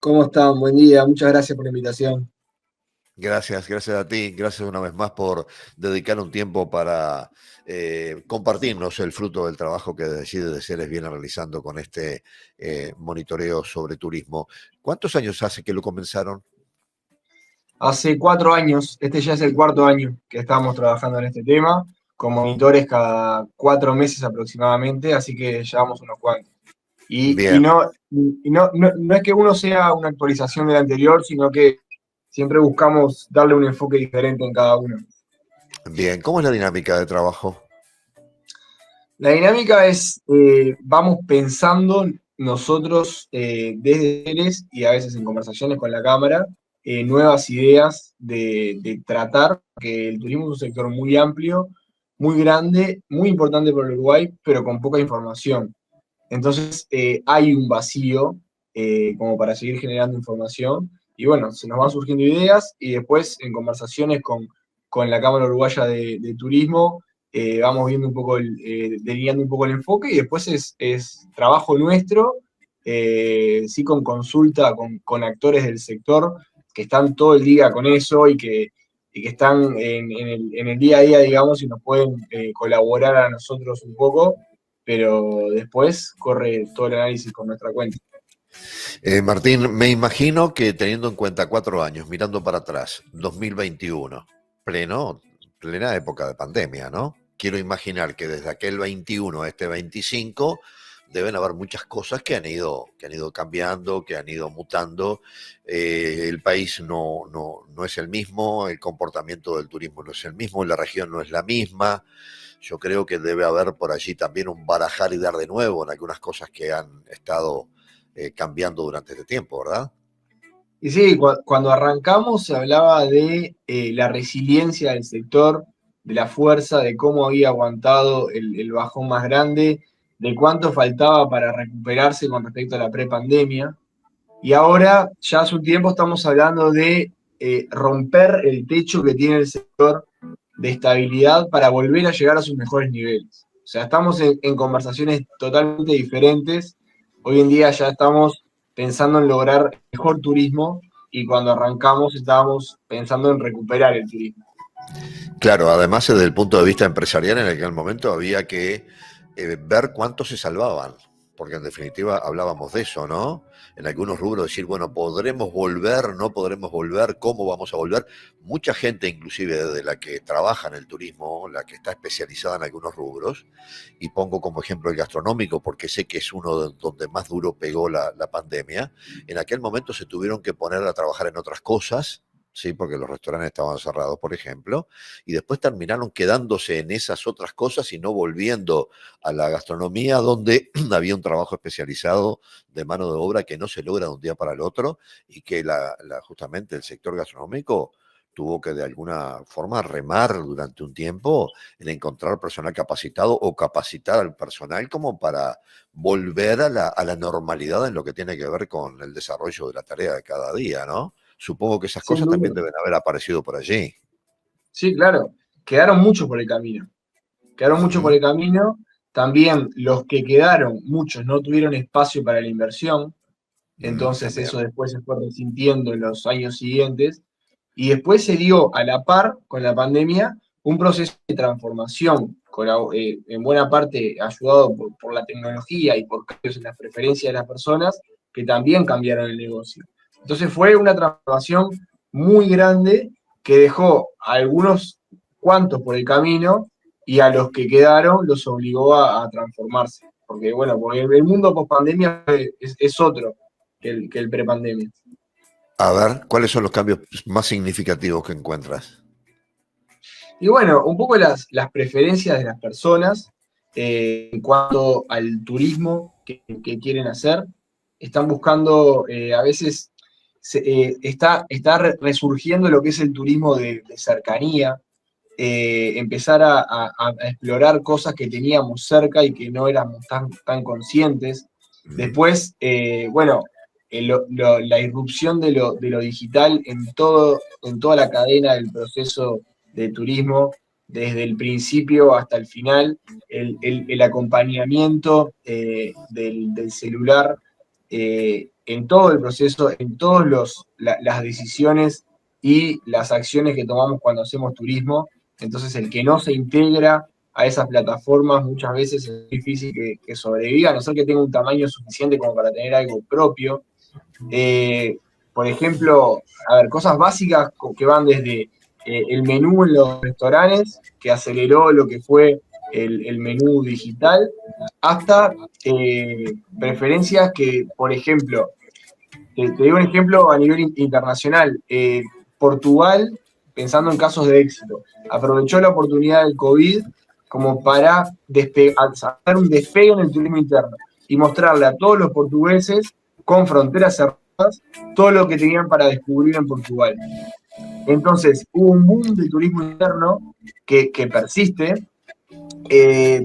¿Cómo están? Buen día, muchas gracias por la invitación. Gracias a ti, gracias una vez más por dedicar un tiempo para compartirnos el fruto del trabajo que Decide de Seres viene realizando con este monitoreo sobre turismo. ¿Cuántos años hace que lo comenzaron? Hace 4 años, este ya es el cuarto año que estamos trabajando en este tema, con monitores cada 4 meses aproximadamente, así que llevamos unos cuantos. Y Bien, no es que uno sea una actualización del anterior, sino que siempre buscamos darle un enfoque diferente en cada uno. bien. ¿Cómo es la dinámica de trabajo? La dinámica es, vamos pensando nosotros desde Ceres y a veces en conversaciones con la Cámara, nuevas ideas de tratar, que el turismo es un sector muy amplio, muy grande, muy importante para el Uruguay, pero con poca información. Entonces hay un vacío como para seguir generando información y bueno, se nos van surgiendo ideas y después en conversaciones con la Cámara Uruguaya de Turismo vamos viendo un poco, delineando un poco el enfoque y después es trabajo nuestro, sí con consulta con actores del sector que están todo el día con eso y que están en el día a día, digamos, y nos pueden colaborar a nosotros un poco, pero después corre todo el análisis con nuestra cuenta. Martín, me imagino que teniendo en cuenta 4 años, mirando para atrás, 2021, plena época de pandemia, ¿no? Quiero imaginar que desde aquel 21 a este 25 deben haber muchas cosas que han ido cambiando, que han ido mutando. El país no es el mismo, el comportamiento del turismo no es el mismo, la región no es la misma. Yo creo que debe haber por allí también un barajar y dar de nuevo en algunas cosas que han estado cambiando durante este tiempo, ¿verdad? Y sí, cuando arrancamos se hablaba de la resiliencia del sector, de la fuerza, de cómo había aguantado el bajón más grande, de cuánto faltaba para recuperarse con respecto a la prepandemia. Y ahora, ya hace un tiempo, estamos hablando de romper el techo que tiene el sector de estabilidad para volver a llegar a sus mejores niveles. O sea, estamos en conversaciones totalmente diferentes. Hoy en día ya estamos pensando en lograr mejor turismo y cuando arrancamos estábamos pensando en recuperar el turismo. Claro, además desde el punto de vista empresarial en aquel momento había que ver cuántos se salvaban, porque en definitiva hablábamos de eso, ¿no? En algunos rubros decir, bueno, ¿podremos volver? ¿No podremos volver? ¿Cómo vamos a volver? Mucha gente, inclusive de la que trabaja en el turismo, la que está especializada en algunos rubros, y pongo como ejemplo el gastronómico, porque sé que es uno de donde más duro pegó la pandemia, en aquel momento se tuvieron que poner a trabajar en otras cosas, sí, porque los restaurantes estaban cerrados, por ejemplo, y después terminaron quedándose en esas otras cosas y no volviendo a la gastronomía, donde había un trabajo especializado de mano de obra que no se logra de un día para el otro y que justamente el sector gastronómico tuvo que de alguna forma remar durante un tiempo en encontrar personal capacitado o capacitar al personal como para volver a la normalidad en lo que tiene que ver con el desarrollo de la tarea de cada día, ¿no? Supongo que esas Sin cosas también duda. deben haber aparecido por allí. Sí, claro. Quedaron muchos por el camino. Quedaron muchos por Ujú. el camino. También los que quedaron, muchos no tuvieron espacio para la inversión. Entonces También. eso después se fue resintiendo en los años siguientes. Y después se dio a la par con la pandemia un proceso de transformación, en buena parte ayudado por la tecnología y por cambios en las preferencias de las personas, que también cambiaron el negocio. Entonces fue una transformación muy grande que dejó a algunos cuantos por el camino y a los que quedaron los obligó a transformarse. Porque bueno, porque el mundo post pandemia es otro que el prepandemia. A ver, ¿cuáles son los cambios más significativos que encuentras? Y bueno, un poco las preferencias de las personas en cuanto al turismo que quieren hacer. Están buscando, a veces está resurgiendo lo que es el turismo de cercanía, empezar a explorar cosas que teníamos cerca y que no éramos tan conscientes. Mm. Después, bueno, la irrupción de lo digital en toda la cadena del proceso de turismo, desde el principio hasta el final, el acompañamiento del celular en todo el proceso, en todas las decisiones y las acciones que tomamos cuando hacemos turismo. Entonces, el que no se integra a esas plataformas muchas veces es difícil que sobreviva, a no ser que tenga un tamaño suficiente como para tener algo propio. Por ejemplo, a ver, cosas básicas que van desde el menú en los restaurantes, que aceleró lo que fue el menú digital, hasta preferencias que, por ejemplo, te digo un ejemplo a nivel internacional. Portugal, pensando en casos de éxito, aprovechó la oportunidad del COVID como para hacer un despegue en el turismo interno y mostrarle a todos los portugueses con fronteras cerradas todo lo que tenían para descubrir en Portugal. Entonces, hubo un boom de turismo interno que persiste,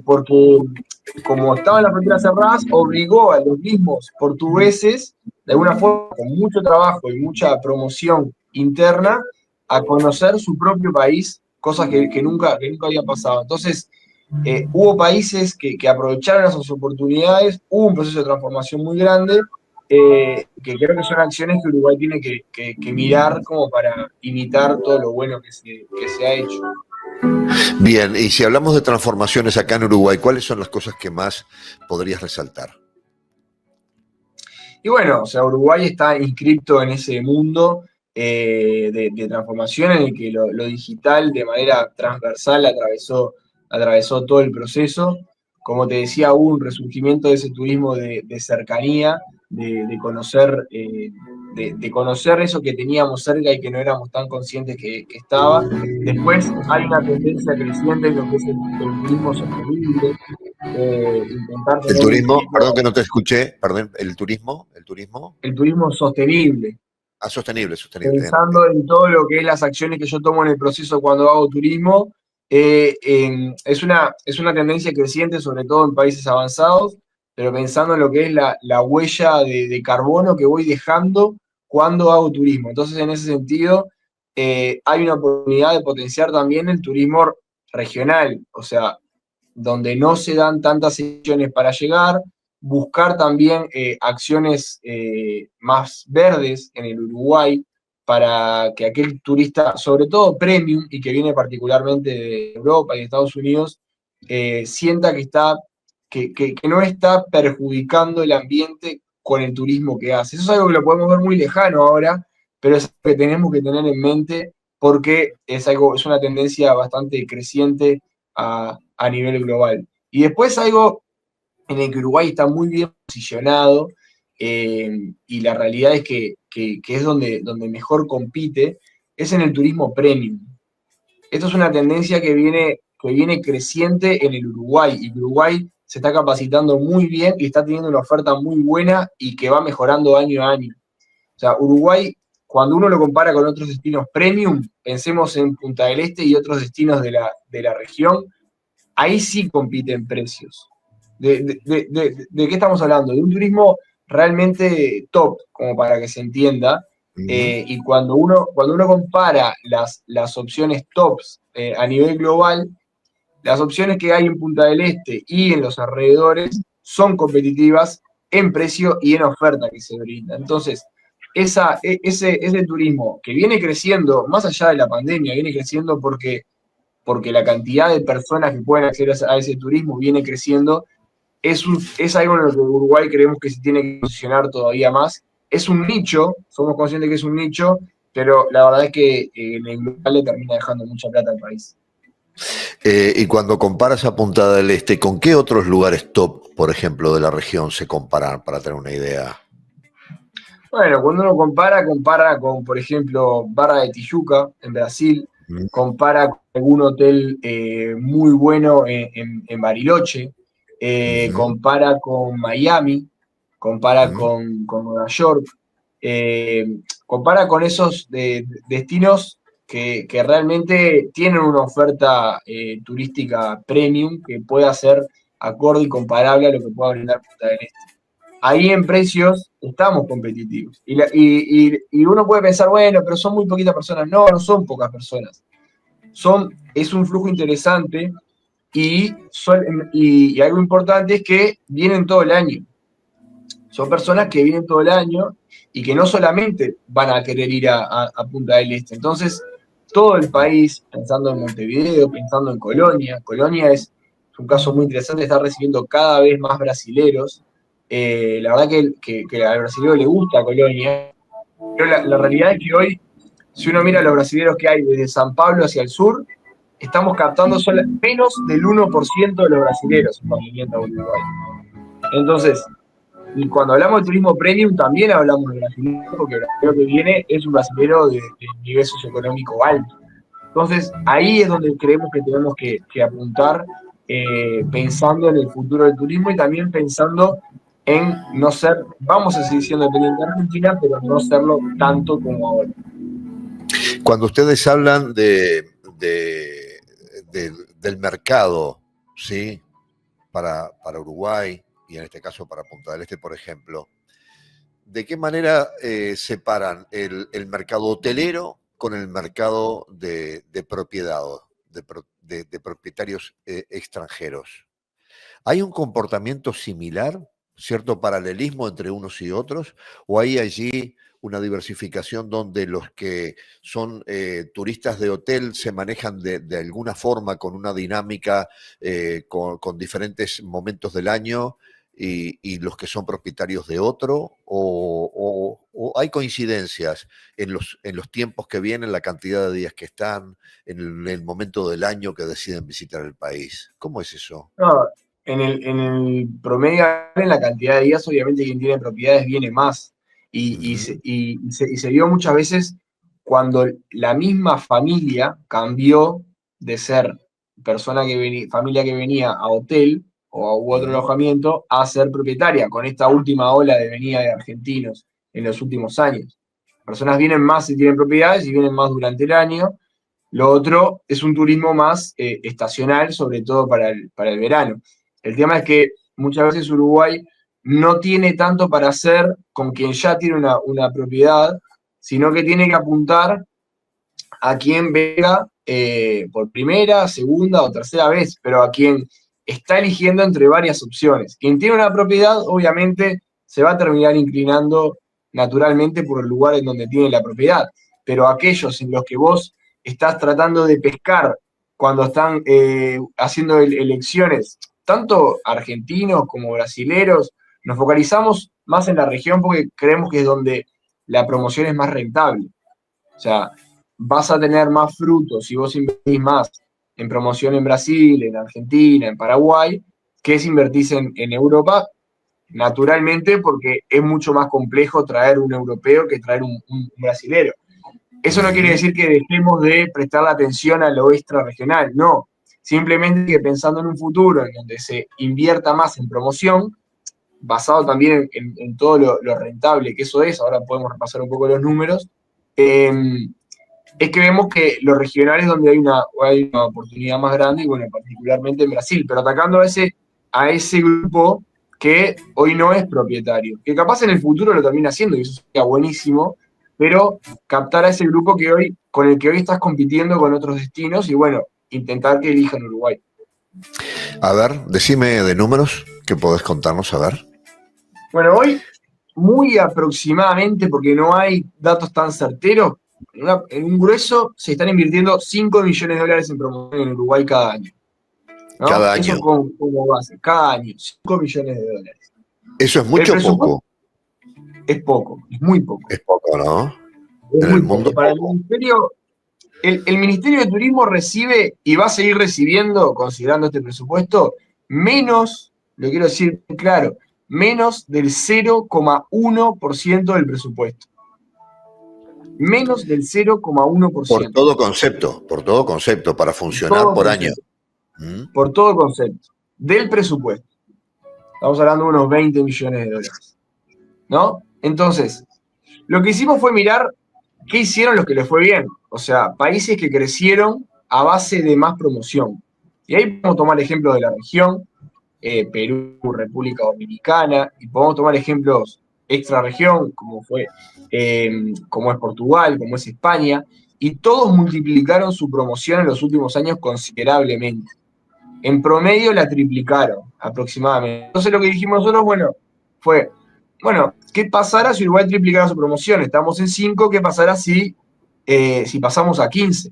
porque como estaban las fronteras cerradas, obligó a los mismos portugueses, de alguna forma, con mucho trabajo y mucha promoción interna, a conocer su propio país, cosas que nunca habían pasado. Entonces, hubo países que aprovecharon esas oportunidades, hubo un proceso de transformación muy grande, que creo que son acciones que Uruguay tiene que mirar como para imitar todo lo bueno que se ha hecho. Bien, y si hablamos de transformaciones acá en Uruguay, ¿cuáles son las cosas que más podrías resaltar? Y bueno, o sea, Uruguay está inscripto en ese mundo de transformación en el que lo digital de manera transversal atravesó todo el proceso. Como te decía, hubo un resurgimiento de ese turismo de cercanía, de conocer, de conocer eso que teníamos cerca y que no éramos tan conscientes que estaba. Después hay una tendencia creciente en lo que es el turismo sostenible, intentar El tener un turismo, turismo, perdón que no te escuché, perdón, el turismo, el turismo sostenible, sostenible, sostenible, bien, bien. pensando en todo lo que es las acciones que yo tomo en el proceso cuando hago turismo. Es una tendencia creciente, sobre todo en países avanzados, pero pensando en lo que es la huella de carbono que voy dejando cuando hago turismo. Entonces, en ese sentido, hay una oportunidad de potenciar también el turismo regional, o sea, donde no se dan tantas acciones para llegar, buscar también acciones más verdes en el Uruguay para que aquel turista, sobre todo premium y que viene particularmente de Europa y de Estados Unidos, sienta que no está perjudicando el ambiente con el turismo que hace. Eso es algo que lo podemos ver muy lejano ahora, pero es algo que tenemos que tener en mente porque es una tendencia bastante creciente a nivel global. Y después algo en el que Uruguay está muy bien posicionado, y la realidad es que es donde mejor compite, es en el turismo premium. Esto es una tendencia que viene creciente en el Uruguay, y Uruguay se está capacitando muy bien y está teniendo una oferta muy buena y que va mejorando año a año. O sea, Uruguay, cuando uno lo compara con otros destinos premium, pensemos en Punta del Este y otros destinos de la región, ahí sí compiten precios. ¿De qué estamos hablando? De un turismo realmente top, como para que se entienda. Ujú. Y cuando uno compara las opciones tops a nivel global, las opciones que hay en Punta del Este y en los alrededores son competitivas en precio y en oferta que se brinda. Entonces, ese turismo que viene creciendo, más allá de la pandemia, viene creciendo porque la cantidad de personas que pueden acceder a ese turismo viene creciendo. Es algo en lo que Uruguay creemos que se tiene que posicionar todavía más. Es un nicho, somos conscientes que es un nicho, pero la verdad es que en el global le termina dejando mucha plata al país. Y cuando comparas a Punta del Este, ¿con qué otros lugares top, por ejemplo, de la región se comparan, para tener una idea? Bueno, cuando uno compara con, por ejemplo, Barra de Tijuca, en Brasil, Mm, compara con algún hotel muy bueno en Bariloche, ujú, compara con Miami, compara ujú. con Nueva York, eh, compara con esos destinos que realmente tienen una oferta turística premium que pueda ser acorde y comparable a lo que pueda brindar Punta del Este. Ahí en precios estamos competitivos. Y uno puede pensar, bueno, pero son muy poquitas personas. No, no son pocas personas. Es un flujo interesante, y algo importante es que vienen todo el año. son personas que vienen todo el año y que no solamente van a querer ir a Punta del Este. Entonces, todo el país, pensando en Montevideo, pensando en Colonia, Colonia es un caso muy interesante, está recibiendo cada vez más brasileros. La verdad que al brasilero le gusta Colonia, pero la realidad es que hoy, si uno mira a los brasileros que hay desde San Pablo hacia el sur, estamos captando menos del 1% de los brasileros están viniendo a Uruguay. Entonces, y cuando hablamos de turismo premium, también hablamos de brasileño, porque el brasileño que viene es un brasileño de nivel socioeconómico alto. Entonces, ahí es donde creemos que tenemos que apuntar, pensando en el futuro del turismo y también pensando en no ser, vamos a seguir siendo dependientes de Argentina, pero no serlo tanto como ahora. Cuando ustedes hablan del mercado, ¿sí? Para Uruguay y en este caso para Punta del Este, por ejemplo, ¿de qué manera separan el mercado hotelero con el mercado de propiedad, de propietarios extranjeros? ¿Hay un comportamiento similar, cierto paralelismo entre unos y otros? ¿O hay allí una diversificación donde los que son turistas de hotel se manejan de alguna forma con una dinámica, con diferentes momentos del año y los que son propietarios de otro? ¿O hay coincidencias en los tiempos que vienen, la cantidad de días que están, en el momento del año que deciden visitar el país? ¿Cómo es eso? No, en el promedio, en la cantidad de días, obviamente quien tiene propiedades viene más. Ujú. Y se vio muchas veces cuando la misma familia cambió de ser familia que venía a hotel o a otro Ujú. alojamiento a ser propietaria, con esta última ola de venida de argentinos en los últimos años. Personas vienen más si tienen propiedades y vienen más durante el año. Lo otro es un turismo más estacional, sobre todo para el verano. El tema es que muchas veces Uruguay no tiene tanto para hacer con quien ya tiene una propiedad, sino que tiene que apuntar a quien venga por primera, segunda o tercera vez, pero a quien está eligiendo entre varias opciones. Quien tiene una propiedad, obviamente, se va a terminar inclinando naturalmente por el lugar en donde tiene la propiedad, pero aquellos en los que vos estás tratando de pescar cuando están haciendo elecciones, tanto argentinos como brasileros, nos focalizamos más en la región porque creemos que es donde la promoción es más rentable. O sea, vas a tener más frutos si vos invertís más en promoción en Brasil, en Argentina, en Paraguay, que si invertís en Europa, naturalmente, porque es mucho más complejo traer un europeo que traer un brasilero. Eso no quiere Ujú. decir que dejemos de prestar la atención a lo extrarregional, no. Simplemente que pensando en un futuro en donde se invierta más en promoción, basado también en todo lo rentable que eso es, ahora podemos repasar un poco los números, eh, es que vemos que los regionales donde hay una oportunidad más grande, y bueno, particularmente en Brasil, pero atacando a ese grupo que hoy no es propietario, que capaz en el futuro lo termina haciendo, y eso sería buenísimo, pero captar a ese grupo con el que hoy estás compitiendo con otros destinos, y bueno, intentar que elijan Uruguay. A ver, decime de números que podés contarnos, a ver. Bueno, hoy, muy aproximadamente, porque no hay datos tan certeros, en un grueso se están invirtiendo 5 millones de dólares en promoción en Uruguay cada año, ¿no? Cada Eso año. como base, cada año, 5 millones de dólares. ¿Eso es El mucho o presupuesto poco? es poco, es muy poco, Es poco, ¿no? es En el muy mundo poco. Para el poco. Ministerio, el Ministerio de Turismo recibe y va a seguir recibiendo, considerando este presupuesto, menos, lo quiero decir claro, menos del 0,1% del presupuesto. Menos del 0,1%. Por todo concepto, para funcionar Todo por año. concepto, ¿Mm? por todo concepto, del presupuesto. Estamos hablando de unos 20 millones de dólares, ¿no? Entonces, lo que hicimos fue mirar qué hicieron los que les fue bien. O sea, países que crecieron a base de más promoción. Y ahí podemos tomar ejemplos de la región, Perú, República Dominicana, y podemos tomar ejemplos extra región, como es Portugal, como es España, y todos multiplicaron su promoción en los últimos años considerablemente. En promedio la triplicaron aproximadamente. Entonces lo que dijimos nosotros, bueno, fue, bueno, ¿qué pasará si Uruguay triplicara su promoción? Estamos en 5, ¿qué pasará si pasamos a 15?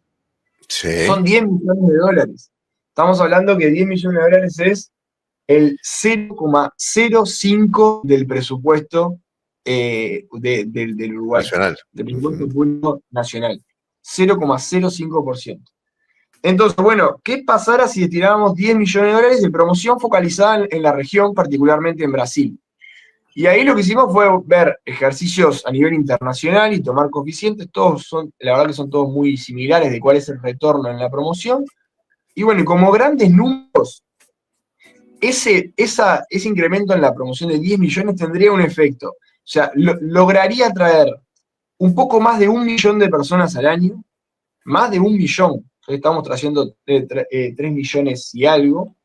Son Sí, 10 millones de dólares. Estamos hablando que 10 millones de dólares es el 0,05 del presupuesto del Uruguay, nacional. del presupuesto Ujú. público nacional. 0,05%. Entonces, bueno, ¿qué pasará si destinábamos 10 millones de dólares de promoción focalizada en la región, particularmente en Brasil? Y ahí lo que hicimos fue ver ejercicios a nivel internacional y tomar coeficientes. Todos son, la verdad que son todos muy similares de cuál es el retorno en la promoción. Y bueno, y como grandes números, ese incremento en la promoción de 10 millones tendría un efecto. O sea, lograría atraer un poco más de 1 millón de personas al año, más de 1 millón. Estamos trayendo 3 millones y algo.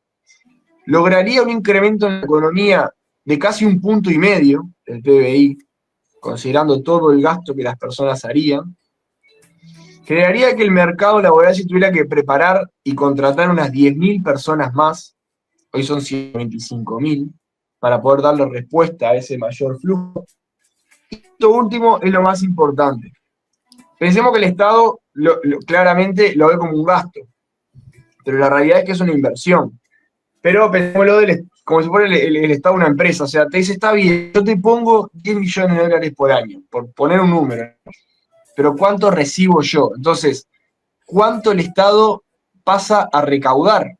Lograría un incremento en la economía de casi 1,5 puntos del PBI, considerando todo el gasto que las personas harían. Generaría que el mercado laboral se tuviera que preparar y contratar unas 10.000 personas más, hoy son 125.000, para poder darle respuesta a ese mayor flujo. Y esto último es lo más importante. Pensemos que el Estado claramente lo ve como un gasto, pero la realidad es que es una inversión. Pero pensémoslo como si fuera el Estado una empresa. O sea, te dice, está bien, yo te pongo 10 millones de dólares por año, por poner un número. Pero ¿cuánto recibo yo? Entonces, ¿cuánto el Estado pasa a recaudar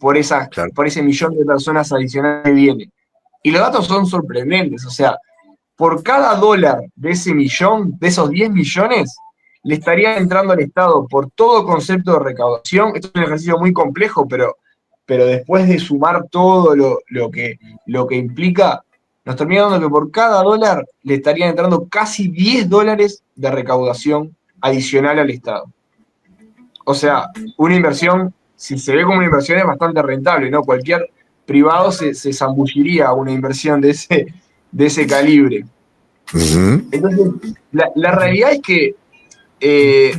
Claro. por ese millón de personas adicionales que viene? Y los datos son sorprendentes. O sea, por cada dólar de ese millón, de esos 10 millones, le estaría entrando al Estado por todo concepto de recaudación. Esto es un ejercicio muy complejo, pero después de sumar todo lo que implica, nos termina dando que por cada dólar le estarían entrando casi 10 dólares de recaudación adicional al Estado. O sea, una inversión, si se ve como una inversión, es bastante rentable, ¿no? Cualquier privado se zambulliría a una inversión de ese calibre. Ujú. Entonces, la realidad es que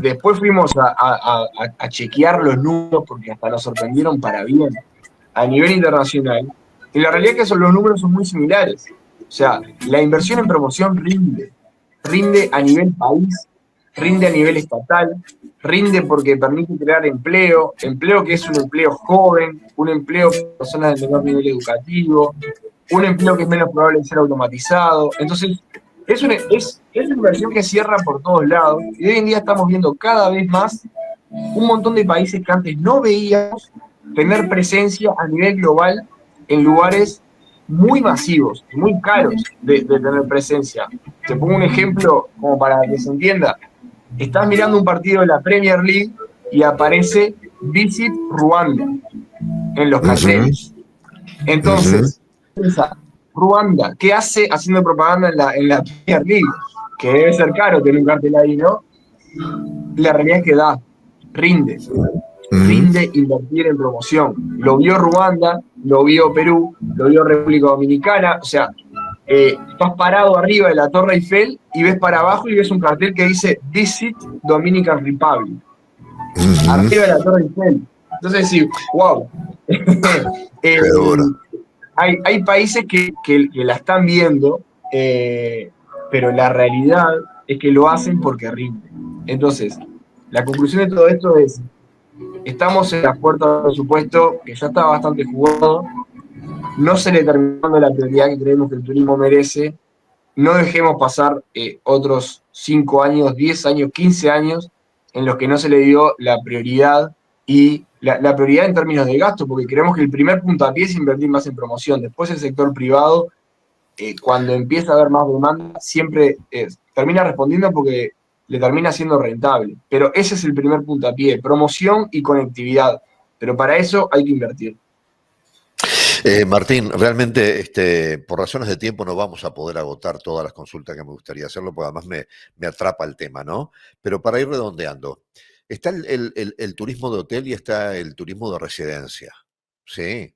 después fuimos a chequear los números porque hasta nos sorprendieron para bien a nivel internacional. Y la realidad es que los números son muy similares. O sea, la inversión en promoción rinde a nivel país, rinde a nivel estatal, rinde porque permite crear empleo que es un empleo joven, un empleo para personas de menor nivel educativo, un empleo que es menos probable de ser automatizado. Entonces, es una inversión que cierra por todos lados y hoy en día estamos viendo cada vez más un montón de países que antes no veíamos tener presencia a nivel global en lugares muy masivos, muy caros de tener presencia. Te pongo un ejemplo como para que se entienda. Estás mirando un partido de la Premier League y aparece Visit Ruanda en los Ujú. carteles. Ujú. Entonces, piensa, Ruanda, ¿qué hace haciendo propaganda en la Premier League? Que debe ser caro tener un cartel ahí, ¿no? La realidad es que rinde, Ujú. rinde invertir en promoción. Lo vio Ruanda, lo vio Perú, lo vio República Dominicana, o sea, estás parado arriba de la Torre Eiffel y ves para abajo y ves un cartel que dice Visit Dominican Republic, Ujú. arriba de la Torre Eiffel. Entonces sí, wow. eh, Seguro. hay países que la están viendo, pero la realidad es que lo hacen porque rinde. Entonces, la conclusión de todo esto es, estamos en las puertas del presupuesto, que ya está bastante jugado, no se le terminó dando la prioridad que creemos que el turismo merece, no dejemos pasar otros 5 años, 10 años, 15 años en los que no se le dio la prioridad y la prioridad en términos de gasto, porque creemos que el primer puntapié es invertir más en promoción. Después el sector privado, cuando empieza a haber más demanda, siempre termina respondiendo porque le termina siendo rentable. Pero ese es el primer puntapié, promoción y conectividad. Pero para eso hay que invertir. Martín, realmente por razones de tiempo no vamos a poder agotar todas las consultas que me gustaría hacerlo, porque además me atrapa el tema, ¿no? Pero para ir redondeando, está el turismo de hotel y está el turismo de residencia, ¿sí?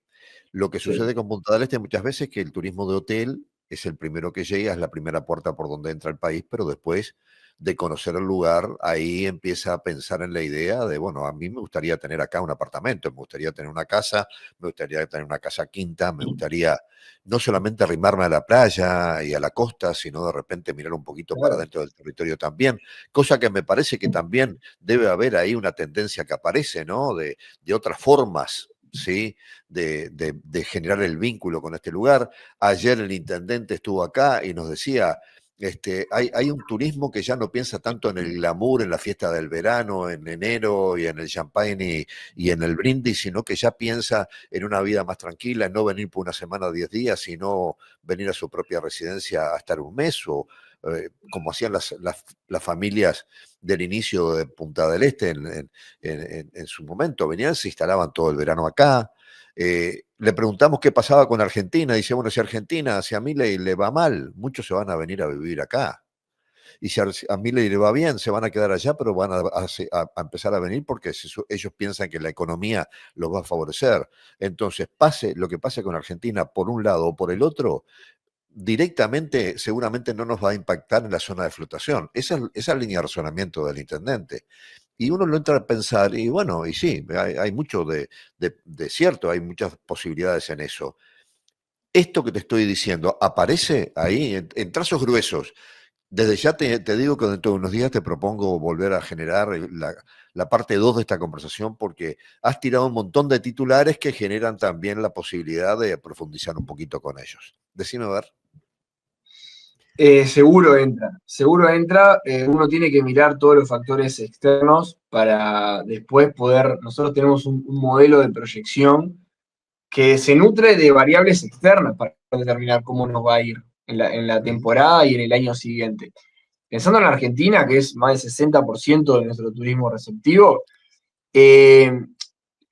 Lo que Sí. sucede con Punta del Este muchas veces es que el turismo de hotel es el primero que llega, es la primera puerta por donde entra el país, pero después de conocer el lugar, ahí empieza a pensar en la idea de, bueno, a mí me gustaría tener acá un apartamento, me gustaría tener una casa, me gustaría tener una casa quinta, me gustaría no solamente arrimarme a la playa y a la costa, sino de repente mirar un poquito para Claro. dentro del territorio también, cosa que me parece que también debe haber ahí una tendencia que aparece, ¿no? De otras formas, ¿sí? De generar el vínculo con este lugar. Ayer el intendente estuvo acá y nos decía, hay un turismo que ya no piensa tanto en el glamour, en la fiesta del verano, en enero y en el champagne y en el brindis, sino que ya piensa en una vida más tranquila, en no venir por una semana, 10 días, sino venir a su propia residencia a estar un mes o como hacían las familias del inicio de Punta del Este en su momento. Venían, se instalaban todo el verano acá. Le preguntamos qué pasaba con Argentina. Dice, bueno, si Argentina, si a Milei le va mal, muchos se van a venir a vivir acá. Y si a Milei le va bien, se van a quedar allá, pero van a empezar a venir porque ellos piensan que la economía los va a favorecer. Entonces, pase lo que pase con Argentina por un lado o por el otro, directamente seguramente no nos va a impactar en la zona de flotación. Esa línea de razonamiento del intendente. Y uno lo entra a pensar, y bueno, y sí, hay mucho de cierto, hay muchas posibilidades en eso. Esto que te estoy diciendo aparece ahí en trazos gruesos. Desde ya te digo que dentro de unos días te propongo volver a generar la parte 2 de esta conversación porque has tirado un montón de titulares que generan también la posibilidad de profundizar un poquito con ellos. Decime a ver. Seguro entra. Uno tiene que mirar todos los factores externos para después poder, nosotros tenemos un modelo de proyección que se nutre de variables externas para determinar cómo nos va a ir en la temporada y en el año siguiente. Pensando en la Argentina, que es más del 60% de nuestro turismo receptivo, eh,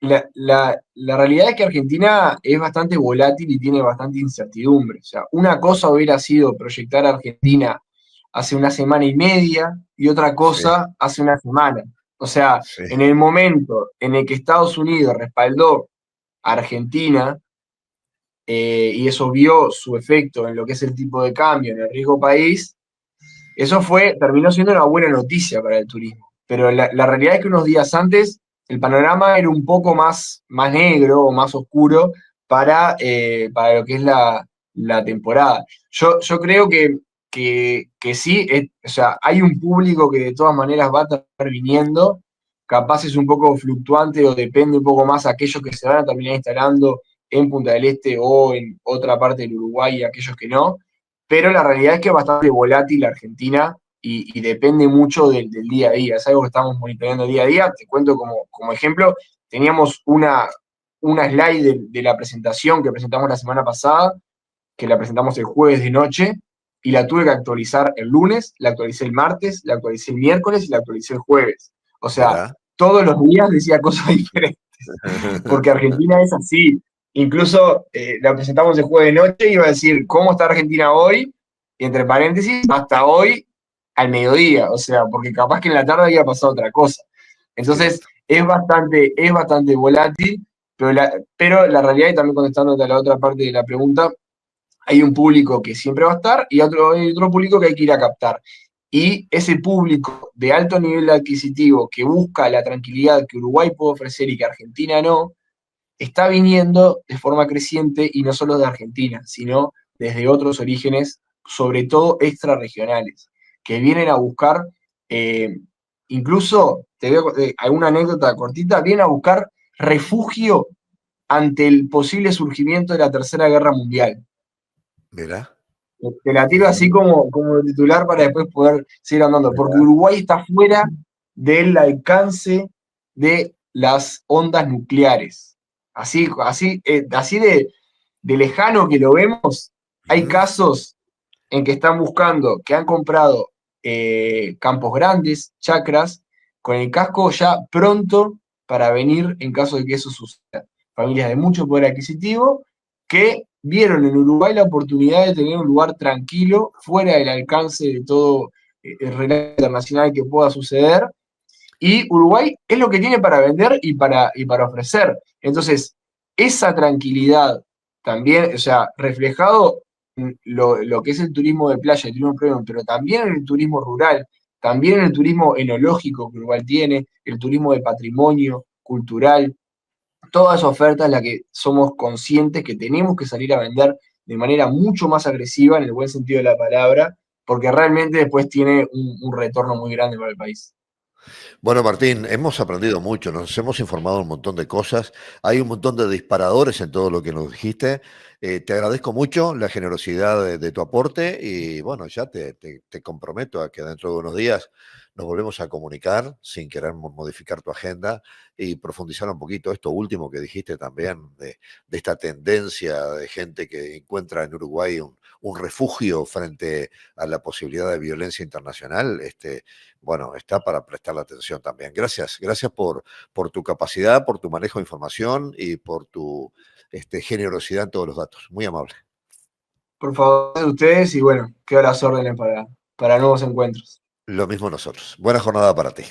la realidad es que Argentina es bastante volátil y tiene bastante incertidumbre. O sea, una cosa hubiera sido proyectar a Argentina hace una semana y media y otra Sí, cosa hace una semana. O sea, sí, en el momento en el que Estados Unidos respaldó a Argentina, y eso vio su efecto en lo que es el tipo de cambio, en el riesgo país, terminó siendo una buena noticia para el turismo. Pero la realidad es que unos días antes el panorama era un poco más negro o más oscuro para lo que es la temporada. Yo creo que sí, o sea, hay un público que de todas maneras va a estar viniendo, capaz es un poco fluctuante o depende un poco más a aquellos que se van a terminar instalando en Punta del Este o en otra parte del Uruguay y aquellos que no, pero la realidad es que es bastante volátil la Argentina y depende mucho del día a día. Es algo que estamos monitoreando día a día. Te cuento como ejemplo, teníamos una slide de la presentación que presentamos la semana pasada, que la presentamos el jueves de noche, y la tuve que actualizar el lunes, la actualicé el martes, la actualicé el miércoles y la actualicé el jueves. O sea, mirá. todos los días decía cosas diferentes, porque Argentina es así. Incluso la presentamos el jueves de noche y iba a decir, ¿cómo está Argentina hoy? Y entre paréntesis, hasta hoy al mediodía, o sea, porque capaz que en la tarde había pasado otra cosa. Entonces, Cierto. es bastante volátil, pero la realidad, y también contestándote a la otra parte de la pregunta, hay un público que siempre va a estar y hay otro público que hay que ir a captar. Y ese público de alto nivel adquisitivo que busca la tranquilidad que Uruguay puede ofrecer y que Argentina no, está viniendo de forma creciente y no solo de Argentina, sino desde otros orígenes, sobre todo extrarregionales, que vienen a buscar, eh, incluso, te veo alguna anécdota cortita, vienen a buscar refugio ante el posible surgimiento de la Tercera Guerra Mundial. Mirá, Te la tiro así como titular para después poder seguir andando, porque mirá. Uruguay está fuera del alcance de las ondas nucleares. Así de lejano que lo vemos, hay Ujú. casos en que están buscando, que han comprado campos grandes, chacras, con el casco ya pronto para venir en caso de que eso suceda. Familias de mucho poder adquisitivo que vieron en Uruguay la oportunidad de tener un lugar tranquilo, fuera del alcance de todo el relato internacional que pueda suceder, y Uruguay es lo que tiene para vender y para ofrecer. Entonces, esa tranquilidad también, o sea, reflejado lo que es el turismo de playa, el turismo premium, pero también en el turismo rural, también en el turismo enológico que Uruguay tiene, el turismo de patrimonio cultural, toda esa oferta es la que somos conscientes que tenemos que salir a vender de manera mucho más agresiva, en el buen sentido de la palabra, porque realmente después tiene un retorno muy grande para el país. Bueno, Martín, hemos aprendido mucho, nos hemos informado un montón de cosas, hay un montón de disparadores en todo lo que nos dijiste. Te agradezco mucho la generosidad de tu aporte y bueno, ya te comprometo a que dentro de unos días nos volvemos a comunicar sin querer modificar tu agenda y profundizar un poquito esto último que dijiste también de esta tendencia de gente que encuentra en Uruguay un refugio frente a la posibilidad de violencia internacional. Bueno, está para prestar la atención también. Gracias, gracias por tu capacidad, por tu manejo de información y por tu generosidad en todos los datos. Muy amable. Por favor, de ustedes y bueno, quedo a las órdenes para nuevos encuentros. Lo mismo nosotros. Buena jornada para ti.